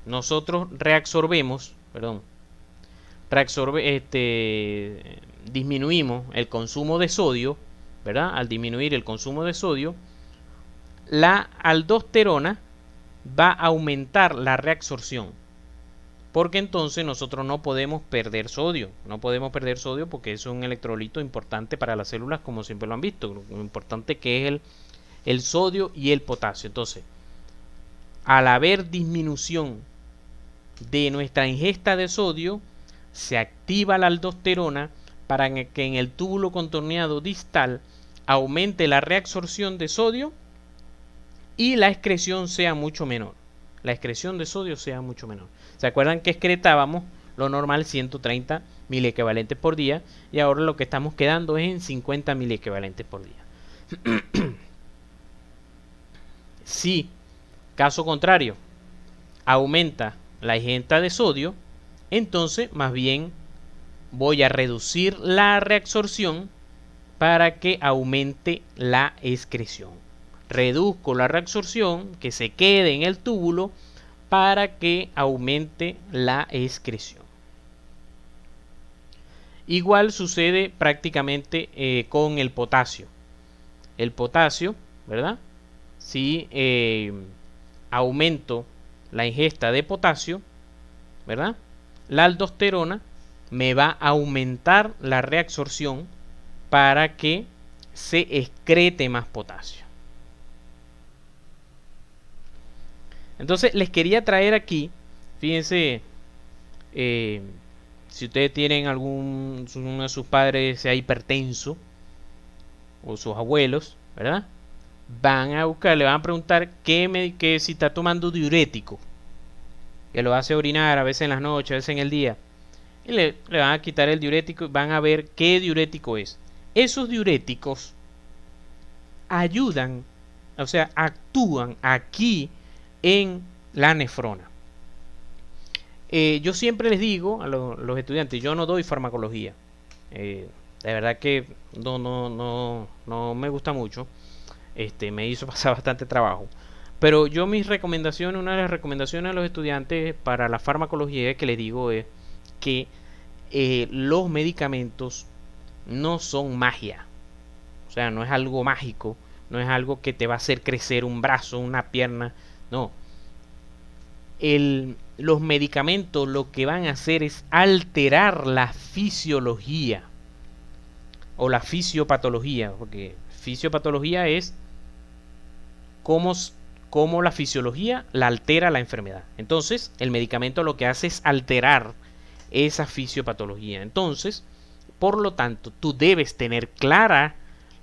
nosotros disminuimos el consumo de sodio, ¿verdad? Al disminuir el consumo de sodio, la aldosterona va a aumentar la reabsorción, porque entonces nosotros no podemos perder sodio. Porque es un electrolito importante para las células, como siempre lo han visto, lo importante que es el sodio y el potasio. Entonces, al haber disminución de nuestra ingesta de sodio, se activa la aldosterona para que en el túbulo contorneado distal aumente la reabsorción de sodio y la excreción sea mucho menor. La excreción de sodio sea mucho menor. ¿Se acuerdan que excretábamos Lo normal 130 miliequivalentes por día, y ahora lo que estamos quedando es en 50 miliequivalentes por día. Si, caso contrario, aumenta la ingesta de sodio, entonces más bien voy a reducir la reabsorción para que aumente la excreción. Reduzco la reabsorción, que se quede en el túbulo, para que aumente la excreción. Igual sucede prácticamente con el potasio. El potasio, ¿verdad? Si aumento la ingesta de potasio, ¿verdad? La aldosterona me va a aumentar la reabsorción para que se excrete más potasio. Entonces les quería traer aquí, fíjense, si ustedes tienen uno de sus padres sea hipertenso, o sus abuelos, ¿verdad? Van a buscar, le van a preguntar que si está tomando diurético, que lo hace orinar a veces en las noches, a veces en el día, y le van a quitar el diurético y van a ver qué diurético es. Esos diuréticos ayudan, o sea, actúan aquí en la nefrona. Yo siempre les digo a los estudiantes, yo no doy farmacología. De verdad que no me gusta mucho. Me hizo pasar bastante trabajo. Pero yo mis recomendaciones, una de las recomendaciones a los estudiantes para la farmacología que les digo es que los medicamentos no son magia. O sea, no es algo mágico, no es algo que te va a hacer crecer un brazo, una pierna. No. Los medicamentos lo que van a hacer es alterar la fisiología o la fisiopatología, porque fisiopatología es cómo la fisiología la altera la enfermedad. Entonces, el medicamento lo que hace es alterar esa fisiopatología. Entonces, por lo tanto, tú debes tener clara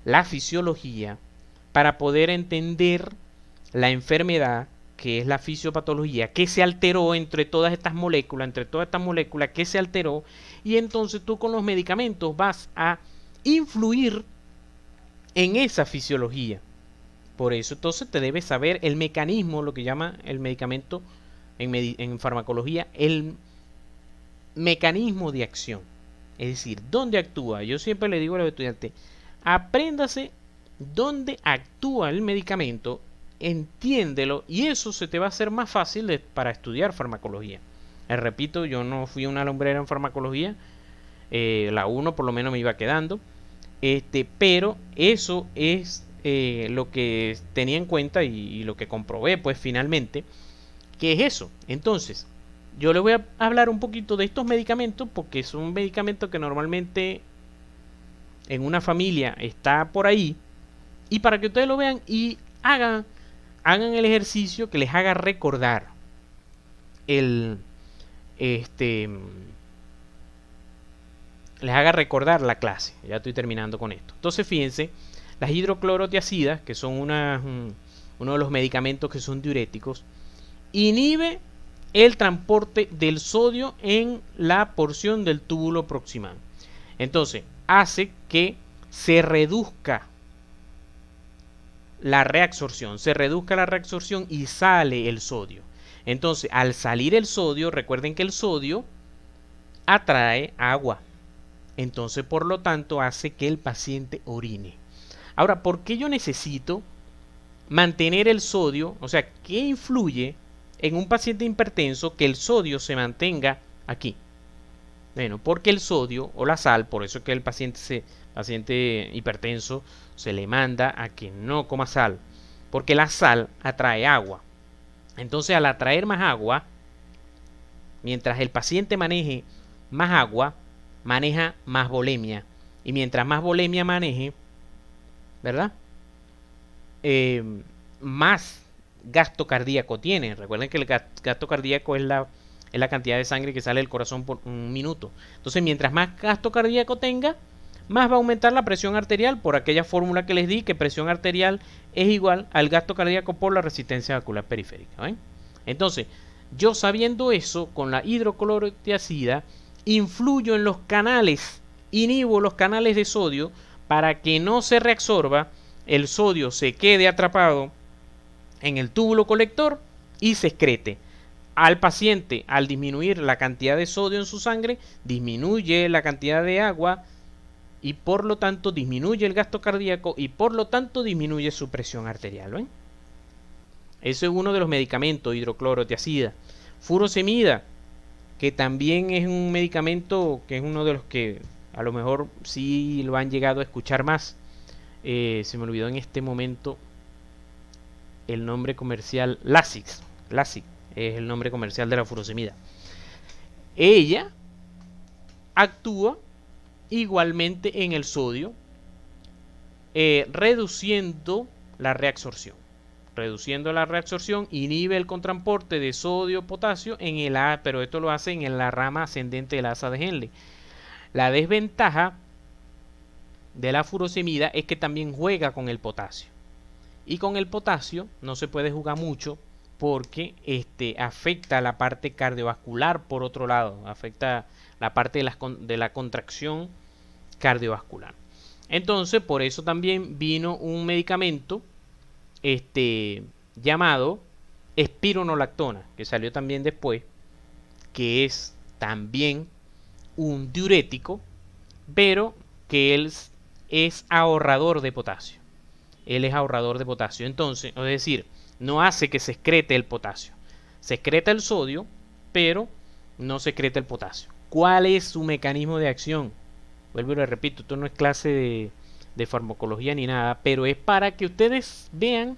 la fisiología para poder entender la enfermedad, que es la fisiopatología, que se alteró entre todas estas moléculas, que se alteró, y entonces tú con los medicamentos vas a influir en esa fisiología. Por eso entonces te debes saber el mecanismo, lo que llama el medicamento en farmacología, el mecanismo de acción. Es decir, dónde actúa. Yo siempre le digo a los estudiantes, apréndase dónde actúa el medicamento, entiéndelo, y eso se te va a hacer más fácil para estudiar farmacología. Repito, yo no fui una lumbrera en farmacología, la 1 por lo menos me iba quedando, pero eso es lo que tenía en cuenta y lo que comprobé pues finalmente, que es eso. Entonces, yo les voy a hablar un poquito de estos medicamentos porque son medicamentos que normalmente en una familia está por ahí, y para que ustedes lo vean y hagan el ejercicio que les haga recordar les haga recordar la clase. Ya estoy terminando con esto. Entonces fíjense, las hidroclorotiazidas, que son uno de los medicamentos que son diuréticos, inhibe el transporte del sodio en la porción del túbulo proximal. Entonces hace que se reduzca la reabsorción, y sale el sodio. Entonces, al salir el sodio, recuerden que el sodio atrae agua. Entonces, por lo tanto, hace que el paciente orine. Ahora, ¿por qué yo necesito mantener el sodio? O sea, ¿qué influye en un paciente hipertenso que el sodio se mantenga aquí? Bueno, porque el sodio o la sal, por eso es que el paciente hipertenso se le manda a que no coma sal, porque la sal atrae agua. Entonces, al atraer más agua, mientras el paciente maneje más agua, maneja más volemia, y mientras más volemia maneje, ¿verdad? Más gasto cardíaco tiene. Recuerden que el gasto cardíaco es la cantidad de sangre que sale del corazón por un minuto. Entonces, mientras más gasto cardíaco tenga, más va a aumentar la presión arterial, por aquella fórmula que les di, que presión arterial es igual al gasto cardíaco por la resistencia vascular periférica. ¿Ven? Entonces, Yo, sabiendo eso, con la hidroclorotiazida influyo en los canales, inhibo los canales de sodio para que no se reabsorba, el sodio se quede atrapado en el túbulo colector y se excrete. Al paciente, al disminuir la cantidad de sodio en su sangre, disminuye la cantidad de agua y por lo tanto disminuye el gasto cardíaco y por lo tanto disminuye su presión arterial. ¿Ven? Eso es uno de los medicamentos, hidroclorotiazida. Furosemida, que también es un medicamento que es uno de los que a lo mejor sí lo han llegado a escuchar más. Se me olvidó en este momento el nombre comercial. Lasix es el nombre comercial de la furosemida. Ella actúa igualmente en el sodio, reduciendo la reabsorción. Reduciendo la reabsorción, inhibe el contraporte de sodio-potasio en el A, pero esto lo hace en la rama ascendente de la asa de Henle. La desventaja de la furosemida es que también juega con el potasio. Y con el potasio no se puede jugar mucho porque afecta la parte cardiovascular, por otro lado, afecta la parte de la contracción cardiovascular. Entonces, por eso también vino un medicamento llamado espironolactona, que salió también después, que es también un diurético, pero que él es ahorrador de potasio. Él es ahorrador de potasio. Entonces, es decir, no hace que se excrete el potasio. Se excreta el sodio, pero no se excreta el potasio. ¿Cuál es su mecanismo de acción? Vuelvo y lo repito, esto no es clase de farmacología ni nada, pero es para que ustedes vean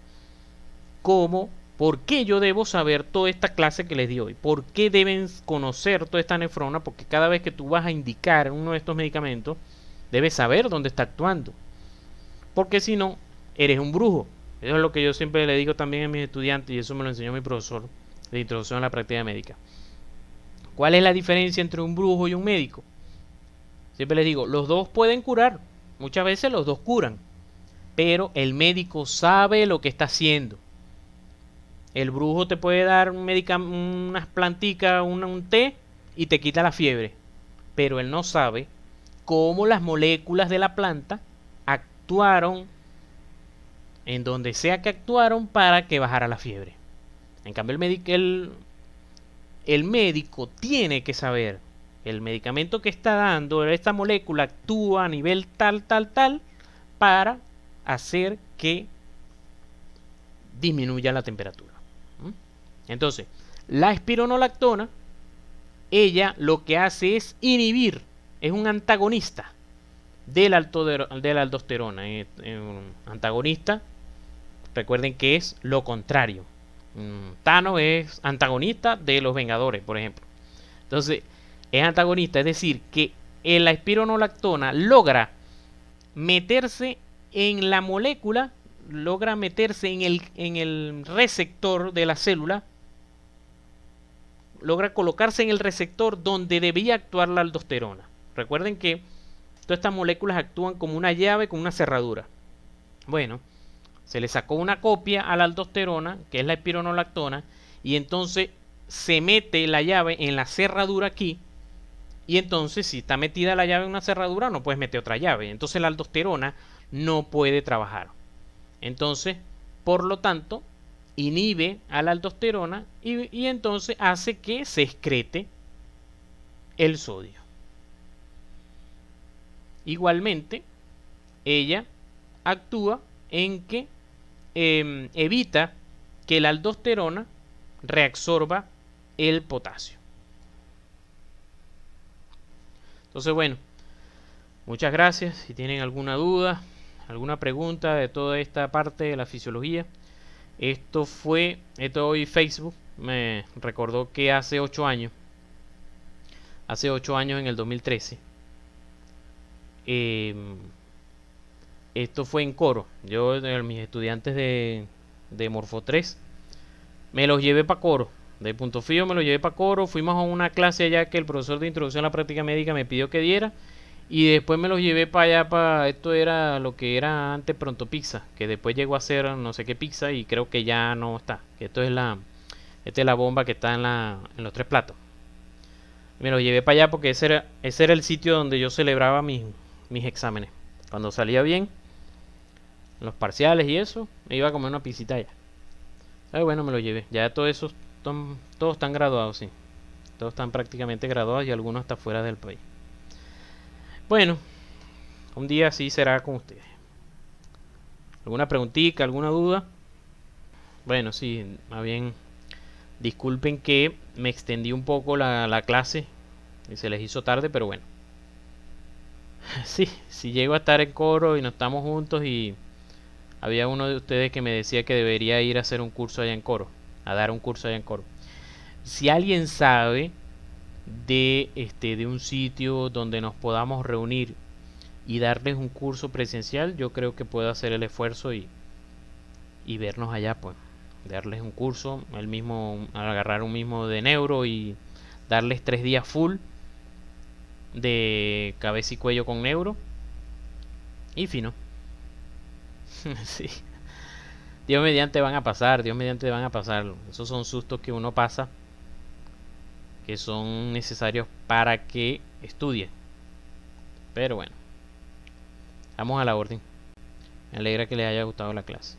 por qué yo debo saber toda esta clase que les di hoy. ¿Por qué deben conocer toda esta nefrona? Porque cada vez que tú vas a indicar uno de estos medicamentos, debes saber dónde está actuando. Porque si no, eres un brujo. Eso es lo que yo siempre le digo también a mis estudiantes, y eso me lo enseñó mi profesor de introducción a la práctica médica. ¿Cuál es la diferencia entre un brujo y un médico? Siempre les digo, los dos pueden curar. Muchas veces los dos curan. Pero el médico sabe lo que está haciendo. El brujo te puede dar unas planticas, un té y te quita la fiebre. Pero él no sabe cómo las moléculas de la planta actuaron en donde sea que actuaron para que bajara la fiebre. En cambio, el médico tiene que saber el medicamento que está dando, esta molécula actúa a nivel tal, para hacer que disminuya la temperatura. Entonces, la espironolactona, ella lo que hace es inhibir, es un antagonista de la aldosterona. Un antagonista, recuerden que es lo contrario. Thanos es antagonista de los Vengadores, por ejemplo. Entonces, es antagonista, es decir, que la espironolactona logra meterse en la molécula, logra meterse en el receptor de la célula, logra colocarse en el receptor donde debía actuar la aldosterona. Recuerden que todas estas moléculas actúan como una llave con una cerradura. Bueno, se le sacó una copia a la aldosterona, que es la espironolactona, y entonces se mete la llave en la cerradura aquí. Y entonces, si está metida la llave en una cerradura, no puedes meter otra llave. Entonces la aldosterona no puede trabajar. Entonces, por lo tanto, inhibe a la aldosterona y entonces hace que se excrete el sodio. Igualmente, ella actúa en que evita que la aldosterona reabsorba el potasio. Entonces, bueno, muchas gracias. Si tienen alguna duda, alguna pregunta de toda esta parte de la fisiología, esto hoy Facebook me recordó que hace 8 años en el 2013, esto fue en coro. Yo, mis estudiantes de Morfo 3, me los llevé para coro. De Punto Fijo me los llevé para coro. Fuimos a una clase allá que el profesor de introducción a la práctica médica me pidió que diera. Y después me los llevé para allá, esto era lo que era antes Pronto Pizza, que después llegó a ser no sé qué pizza y creo que ya no está. Que esto es Esta es la bomba que está en los tres platos. Me lo llevé para allá porque ese era el sitio donde yo celebraba mis exámenes. Cuando salía bien, los parciales y eso, me iba a comer una pisita allá. Bueno, me lo llevé. Ya todo eso, todos están graduados, sí. Todos están prácticamente graduados y algunos hasta fuera del país. Bueno, un día así será con ustedes. ¿Alguna preguntita, alguna duda? Bueno, sí, más bien disculpen que me extendí un poco la clase y se les hizo tarde, pero bueno. Sí, si llego a estar en coro y no estamos juntos y había uno de ustedes que me decía que debería ir a hacer un curso allá en coro, a dar un curso allá en coro. Si alguien sabe de un sitio donde nos podamos reunir y darles un curso presencial, yo creo que puedo hacer el esfuerzo y vernos allá, pues. Darles un curso, el mismo, agarrar un mismo de neuro y darles 3 días full de cabeza y cuello con neuro. Y fino. Sí. Dios mediante van a pasar, Dios mediante van a pasar. Esos son sustos que uno pasa, que son necesarios para que estudie. Pero bueno, vamos a la orden. Me alegra que les haya gustado la clase.